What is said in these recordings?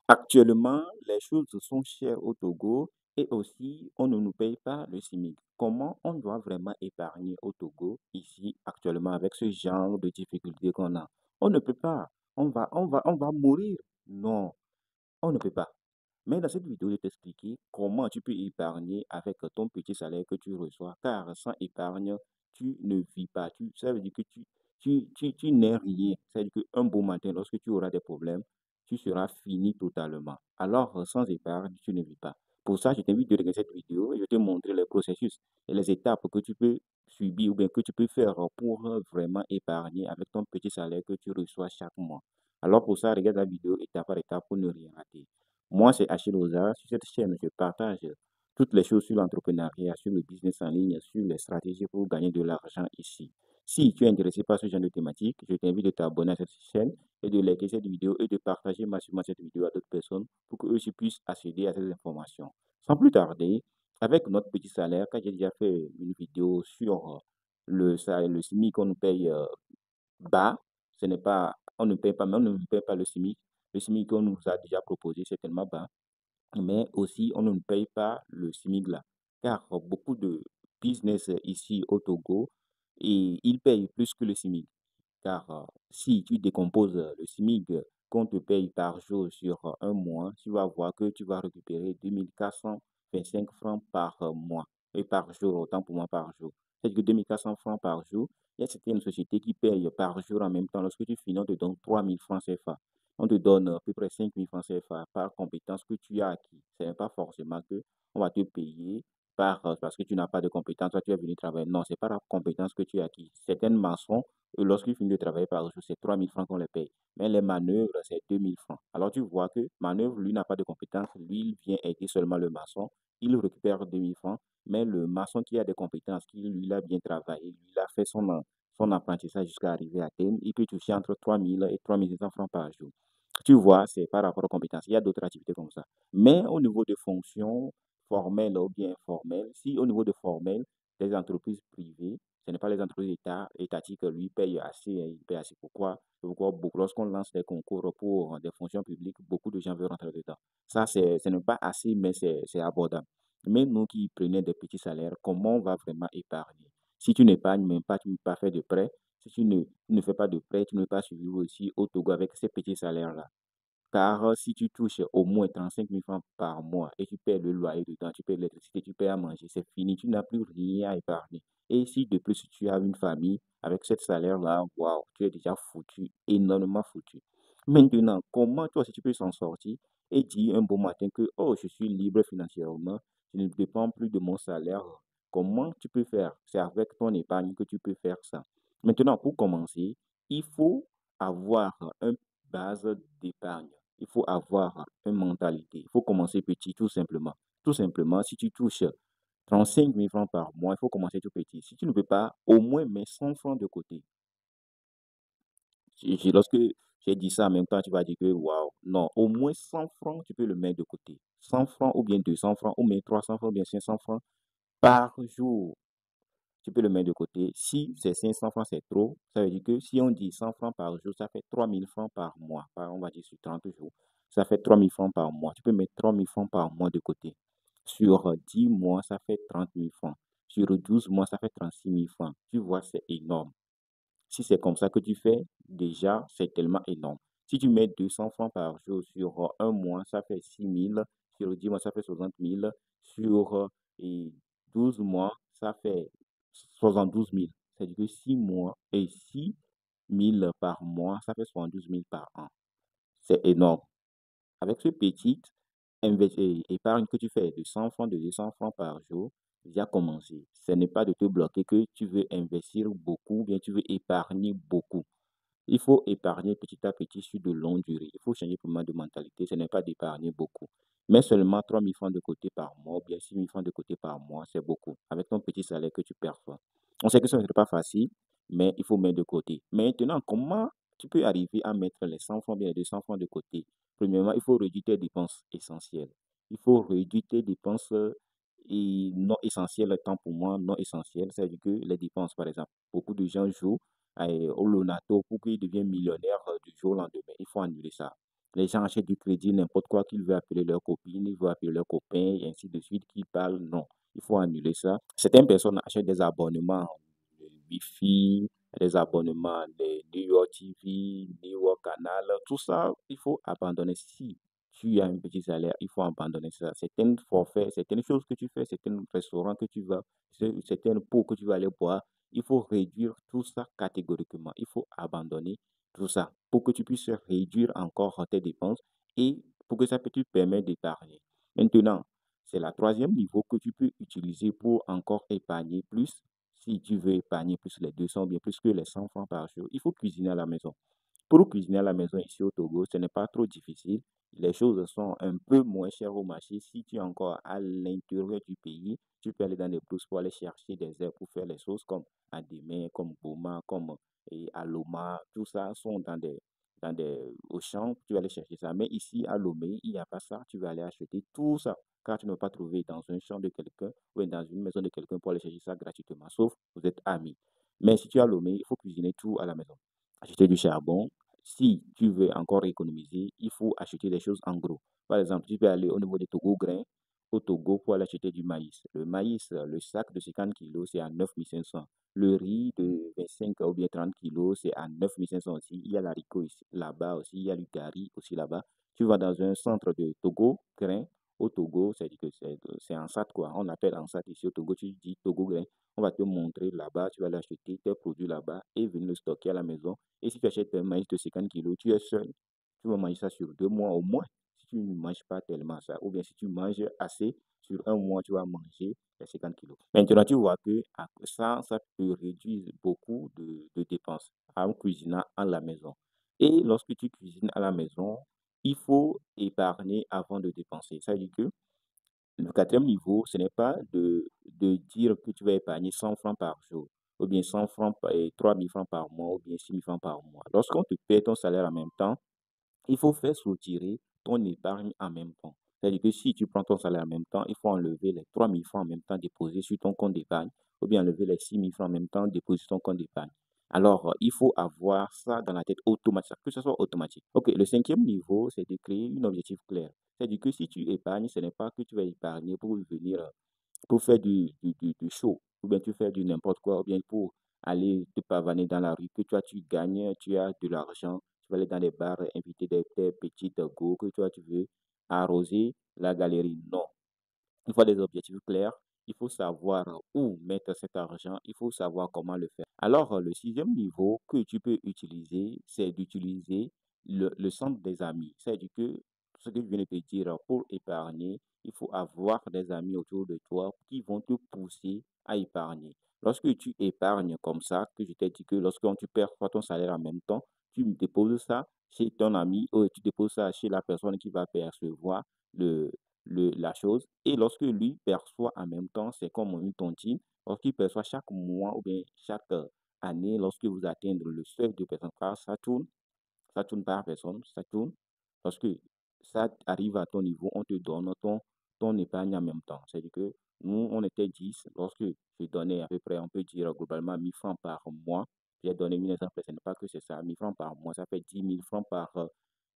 Actuellement, les choses sont chères au Togo et aussi on ne nous paye pas le SMIC. Comment on doit vraiment épargner au Togo ici actuellement avec ce genre de difficultés qu'on a? On ne peut pas. On va mourir. Non, on ne peut pas. Mais dans cette vidéo, je vais t'expliquer comment tu peux épargner avec ton petit salaire que tu reçois. Car sans épargne, tu ne vis pas. Ça veut dire que tu n'es rien. Ça veut dire qu'un beau matin, lorsque tu auras des problèmes, tu seras fini totalement. Alors, sans épargne, tu ne vis pas. Pour ça, je t'invite de regarder cette vidéo et je vais te montrer les processus et les étapes que tu peux subir ou bien que tu peux faire pour vraiment épargner avec ton petit salaire que tu reçois chaque mois. Alors, pour ça, regarde la vidéo étape par étape pour ne rien rater. Moi, c'est Achille Ozar. Sur cette chaîne, je partage toutes les choses sur l'entrepreneuriat, sur le business en ligne, sur les stratégies pour gagner de l'argent ici. Si tu es intéressé par ce genre de thématique, je t'invite de t'abonner à cette chaîne et de liker cette vidéo et de partager massivement cette vidéo à d'autres personnes pour qu'eux aussi puissent accéder à ces informations. Sans plus tarder, avec notre petit salaire, quand j'ai déjà fait une vidéo sur le SMIC qu'on nous paye bas, ce n'est pas, on ne paye pas, mais on ne paye pas le SMIC. Le SMIC qu'on nous a déjà proposé, c'est tellement bas, mais aussi on ne paye pas le SMIC là. Car beaucoup de business ici au Togo, et ils payent plus que le SMIC. Car si tu décomposes le SMIC qu'on te paye par jour sur un mois, tu vas voir que tu vas récupérer 2425 francs par mois et par jour, autant pour moi par jour. C'est-à-dire que 2400 francs par jour, il y a certaines sociétés qui payent par jour en même temps. Lorsque tu finis, on te donne 3000 francs CFA. On te donne à peu près 5000 francs CFA par compétence que tu as acquis. Ce n'est pas forcément que on va te payer parce que tu n'as pas de compétence, toi tu es venu travailler. Non, c'est pas la compétence que tu as acquis. Certaines maçons, lorsqu'ils finissent de travailler par jour, c'est 3000 francs qu'on les paye. Mais les manœuvres, c'est 2000 francs. Alors tu vois que manœuvre, lui, n'a pas de compétence. Lui, il vient aider seulement le maçon. Il récupère 2000 francs. Mais le maçon qui a des compétences, qui lui, a bien travaillé, lui, il a fait son apprentissage jusqu'à arriver à terme, il peut toucher entre 3000 et 3500 francs par jour. Tu vois, c'est par rapport aux compétences. Il y a d'autres activités comme ça. Mais au niveau de fonctions formelles ou bien informelles, si au niveau de formelles, les entreprises privées, ce n'est pas les entreprises étatiques, lui, payent assez, hein, il paye assez. Pourquoi beaucoup, lorsqu'on lance des concours pour des fonctions publiques, beaucoup de gens veulent rentrer dedans. Ça, ce n'est pas assez, mais c'est abordable. Mais nous qui prenons des petits salaires, comment on va vraiment épargner? Si tu n'épargnes même pas, tu ne peux pas faire de prêt. Si tu ne fais pas de prêt, tu ne peux pas survivre aussi au Togo avec ces petits salaires-là. Car si tu touches au moins 35 000 francs par mois et tu paies le loyer dedans, tu paies l'électricité, tu paies à manger, c'est fini, tu n'as plus rien à épargner. Et si de plus tu as une famille avec ce salaire-là, waouh, tu es déjà foutu, énormément foutu. Maintenant, comment toi, si tu peux s'en sortir et dire un bon matin que, oh, je suis libre financièrement, je ne dépends plus de mon salaire, comment tu peux faire? C'est avec ton épargne que tu peux faire ça. Maintenant, pour commencer, il faut avoir une base d'épargne. Il faut avoir une mentalité. Il faut commencer petit, tout simplement. Tout simplement, si tu touches 35 000 francs par mois, il faut commencer tout petit. Si tu ne peux pas, au moins mets 100 francs de côté. Lorsque j'ai dit ça en même temps, tu vas dire que waouh, non, au moins 100 francs, tu peux le mettre de côté. 100 francs ou bien 200 francs ou bien 300 francs ou bien 500 francs par jour. Tu peux le mettre de côté. Si c'est 500 francs, c'est trop. Ça veut dire que si on dit 100 francs par jour, ça fait 3000 francs par mois. On va dire sur 30 jours. Ça fait 3000 francs par mois. Tu peux mettre 3000 francs par mois de côté. Sur 10 mois, ça fait 30 000 francs. Sur 12 mois, ça fait 36 000 francs. Tu vois, c'est énorme. Si c'est comme ça que tu fais, déjà, c'est tellement énorme. Si tu mets 200 francs par jour sur un mois, ça fait 6 000. Sur 10 mois, ça fait 60 000. Sur 12 mois, ça fait 72 000. C'est-à-dire que 6 mois et 6 000 par mois, ça fait 72 000 par an. C'est énorme. Avec ce petit épargne que tu fais de 100 francs, de 200 francs par jour, déjà commencé. Ce n'est pas de te bloquer que tu veux investir beaucoup, bien tu veux épargner beaucoup. Il faut épargner petit à petit sur de longue durée. Il faut changer vraiment de mentalité. Ce n'est pas d'épargner beaucoup. Mais seulement 3 000 francs de côté par mois, ou bien 6 000 francs de côté par mois, c'est beaucoup. Avec ton petit salaire que tu perçois. On sait que ce n'est pas facile, mais il faut mettre de côté. Maintenant, comment tu peux arriver à mettre les 100 francs, bien les 200 francs de côté? Premièrement, il faut réduire tes dépenses essentielles. Il faut réduire tes dépenses non essentielles, tant pour moi, non essentielles. C'est-à-dire que les dépenses, par exemple, beaucoup de gens jouent au Lonato pour qu'ils deviennent millionnaires du jour au lendemain. Il faut annuler ça. Les gens achètent du crédit, n'importe quoi qu'ils veulent appeler leur copine, ils veulent appeler leur copain, et ainsi de suite, qui parlent. Non, il faut annuler ça. Certaines personnes achètent des abonnements, le Wi-Fi, des abonnements, les New York TV, New York Canal, tout ça, il faut abandonner. Si tu as un petit salaire, il faut abandonner ça. Certains forfaits, certaines choses que tu fais, certains restaurants que tu vas, certaines pots que tu vas aller boire, il faut réduire tout ça catégoriquement. Il faut abandonner tout ça pour que tu puisses réduire encore tes dépenses et pour que ça peut te permettre d'épargner. Maintenant, c'est la troisième niveau que tu peux utiliser pour encore épargner plus. Si tu veux épargner plus les 200 ou bien plus que les 100 francs par jour, il faut cuisiner à la maison. Pour cuisiner à la maison ici au Togo, ce n'est pas trop difficile. Les choses sont un peu moins chères au marché. Si tu es encore à l'intérieur du pays, tu peux aller dans les brousses pour aller chercher des herbes pour faire les choses comme Adémé, comme Boma, comme Aloma. Tout ça sont dans des Auchan. Tu vas aller chercher ça. Mais ici à Lomé, il n'y a pas ça. Tu vas aller acheter tout ça. Car tu ne vas pas trouver dans un champ de quelqu'un ou dans une maison de quelqu'un pour aller chercher ça gratuitement. Sauf vous êtes amis. Mais si tu es à Lomé, il faut cuisiner tout à la maison. Acheter du charbon. Si tu veux encore économiser, il faut acheter des choses en gros. Par exemple, tu peux aller au niveau des Togo grains, au Togo pour aller acheter du maïs. Le maïs, le sac de 50 kilos, c'est à 9 500. Le riz de 25 ou bien 30 kilos, c'est à 9 500 aussi. Il y a l'haricot ici, là-bas aussi. Il y a le gari aussi là-bas. Tu vas dans un centre de Togo grains. Au Togo, c'est-à-dire que c'est en SAT quoi. On appelle en SAT ici au Togo, tu dis Togo grains. On va te montrer là-bas, tu vas l'acheter tes produits là-bas et venir le stocker à la maison. Et si tu achètes un maïs de 50 kilos, tu es seul. Tu vas manger ça sur 2 mois au moins. Si tu ne manges pas tellement ça, ou bien si tu manges assez, sur un mois, tu vas manger les 50 kilos. Maintenant, tu vois que ça peut réduire beaucoup de dépenses en cuisinant à la maison. Et lorsque tu cuisines à la maison, il faut épargner avant de dépenser. Ça veut dire que le quatrième niveau, ce n'est pas de dire que tu vas épargner 100 francs par jour, ou bien 100 francs et 3000 francs par mois, ou bien 6000 francs par mois. Lorsqu'on te paie ton salaire en même temps, il faut faire soutirer ton épargne en même temps. C'est-à-dire que si tu prends ton salaire en même temps, il faut enlever les 3000 francs en même temps déposés sur ton compte d'épargne, ou bien enlever les 6000 francs en même temps déposés sur ton compte d'épargne. Alors, il faut avoir ça dans la tête automatique, que ce soit automatique. OK, le cinquième niveau, c'est de créer un objectif clair. C'est-à-dire que si tu épargnes, ce n'est pas que tu vas épargner pour venir, pour faire du show, ou bien tu fais du n'importe quoi, ou bien pour aller te pavaner dans la rue, que toi tu gagnes, tu as de l'argent, tu vas aller dans les bars, inviter des petites go que toi tu veux arroser la galerie. Non, il faut des objectifs clairs, il faut savoir où mettre cet argent, il faut savoir comment le faire. Alors, le sixième niveau que tu peux utiliser, c'est d'utiliser le centre des amis. C'est-à-dire que ce que je viens de te dire, pour épargner, il faut avoir des amis autour de toi qui vont te pousser à épargner. Lorsque tu épargnes comme ça, que je t'ai dit que lorsque tu perçois ton salaire en même temps, tu déposes ça chez ton ami ou tu déposes ça chez la personne qui va percevoir le, la chose. Et lorsque lui perçoit en même temps, c'est comme une tontine. Lorsqu'il perçoit chaque mois ou bien chaque année, lorsque vous atteignez le seuil de personnes, car ça tourne par personne, ça tourne. Lorsque ça arrive à ton niveau, on te donne ton épargne en même temps. C'est-à-dire que nous, on était 10. Lorsque je donnais à peu près, on peut dire globalement 1000 francs par mois, j'ai donné 1000 exemple, ce n'est pas que c'est ça, 1000 francs par mois, ça fait 10 000 francs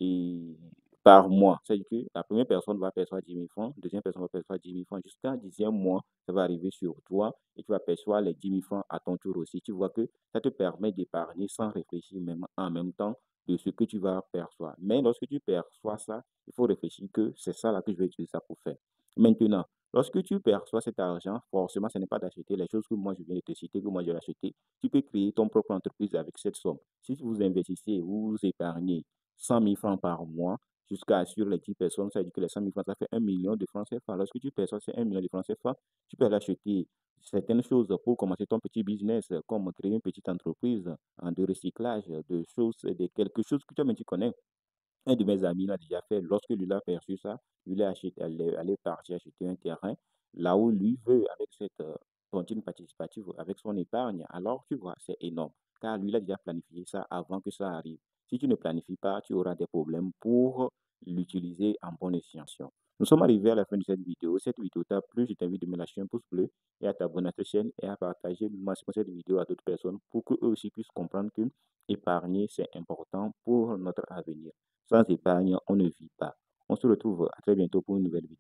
et, par mois. C'est-à-dire que la première personne va percevoir 10 000 francs, la deuxième personne va percevoir 10 000 francs, jusqu'à un dixième mois, ça va arriver sur toi et tu vas percevoir les 10 000 francs à ton tour aussi. Tu vois que ça te permet d'épargner sans réfléchir même en même temps de ce que tu vas percevoir. Mais lorsque tu perçois ça, il faut réfléchir que c'est ça là que je vais utiliser ça pour faire. Maintenant, lorsque tu perçois cet argent, forcément, ce n'est pas d'acheter les choses que moi je viens de te citer, que moi je vais acheter. Tu peux créer ton propre entreprise avec cette somme. Si vous investissez, vous épargnez 100 000 francs par mois, jusqu'à sur les 10 personnes, ça veut dire que les 100 000 francs, ça fait 1 million de francs CFA. Lorsque tu perçois ces 1 million de francs CFA, tu peux aller acheter certaines choses pour commencer ton petit business, comme créer une petite entreprise de recyclage, de choses, de quelque chose que toi-même tu connais. Un de mes amis l'a déjà fait. Lorsque lui a perçu ça, lui a acheté, elle est parti acheter un terrain là où lui veut, avec cette tontine participative, avec son épargne. Alors, tu vois, c'est énorme. Car lui, il a déjà planifié ça avant que ça arrive. Si tu ne planifies pas, tu auras des problèmes pour l'utiliser en bonne escient. Nous sommes arrivés à la fin de cette vidéo. Cette vidéo t'a plu, je t'invite de me lâcher un pouce bleu et à t'abonner à cette chaîne et à partager massivement cette vidéo à d'autres personnes pour qu'eux aussi puissent comprendre que épargner, c'est important pour notre avenir. Sans épargne, on ne vit pas. On se retrouve à très bientôt pour une nouvelle vidéo.